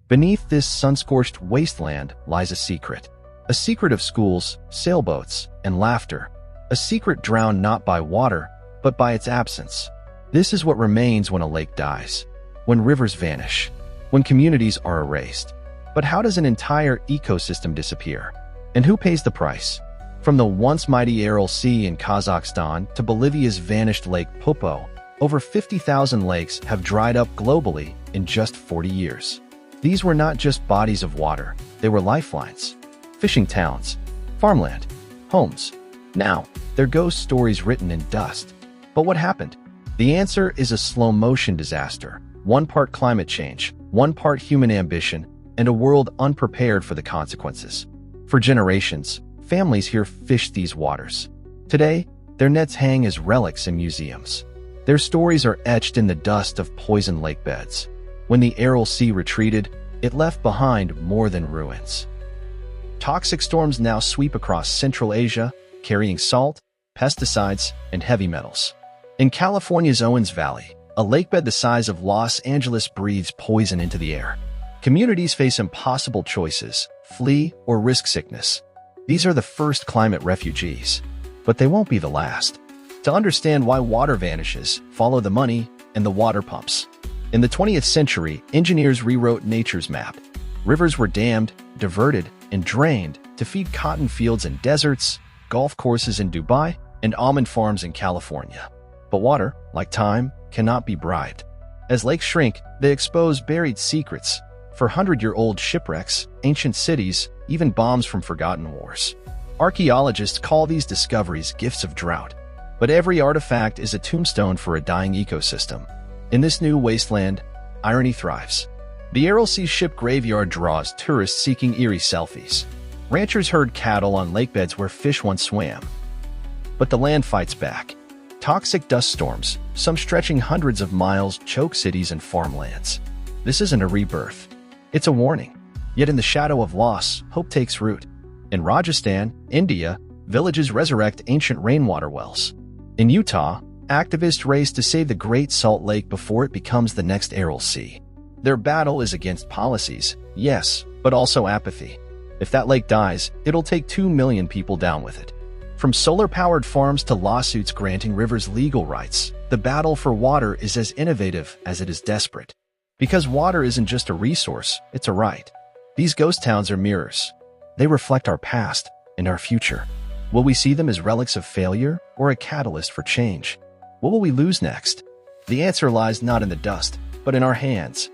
Beneath this sun-scorched wasteland lies a secret. A secret of schools, sailboats, and laughter. A secret drowned not by water, but by its absence. This is what remains when a lake dies, when rivers vanish, when communities are erased. But how does an entire ecosystem disappear? And who pays the price? From the once mighty Aral Sea in Kazakhstan to Bolivia's vanished Lake Poopó, over 50,000 lakes have dried up globally in just 40 years. These were not just bodies of water, they were lifelines. Fishing towns, farmland, homes. Now, they're ghost stories written in dust. But what happened? The answer is a slow-motion disaster. One part climate change, one part human ambition, and a world unprepared for the consequences. For generations, families here fished these waters. Today, their nets hang as relics in museums. Their stories are etched in the dust of poisoned lakebeds. When the Aral Sea retreated, it left behind more than ruins. Toxic storms now sweep across Central Asia, carrying salt, pesticides, and heavy metals. In California's Owens Valley, a lakebed the size of Los Angeles breathes poison into the air. Communities face impossible choices: flee or risk sickness. These are the first climate refugees, but they won't be the last. To understand why water vanishes, follow the money and the water pumps. In the 20th century, engineers rewrote nature's map. Rivers were dammed, diverted, and drained to feed cotton fields in deserts, golf courses in Dubai, and almond farms in California. But water, like time, cannot be bribed. As lakes shrink, they expose buried secrets. For hundred-year-old shipwrecks, ancient cities, even bombs from forgotten wars. Archaeologists call these discoveries gifts of drought. But every artifact is a tombstone for a dying ecosystem. In this new wasteland, irony thrives. The Aral Sea ship graveyard draws tourists seeking eerie selfies. Ranchers herd cattle on lakebeds where fish once swam. But the land fights back. Toxic dust storms, some stretching hundreds of miles, choke cities and farmlands. This isn't a rebirth. It's a warning. Yet in the shadow of loss, hope takes root. In Rajasthan, India, villages resurrect ancient rainwater wells. In Utah, activists race to save the Great Salt Lake before it becomes the next Aral Sea. Their battle is against policies, yes, but also apathy. If that lake dies, it'll take 2 million people down with it. From solar-powered farms to lawsuits granting rivers legal rights, the battle for water is as innovative as it is desperate. Because water isn't just a resource, it's a right. These ghost towns are mirrors. They reflect our past and our future. Will we see them as relics of failure or a catalyst for change? What will we lose next? The answer lies not in the dust, but in our hands.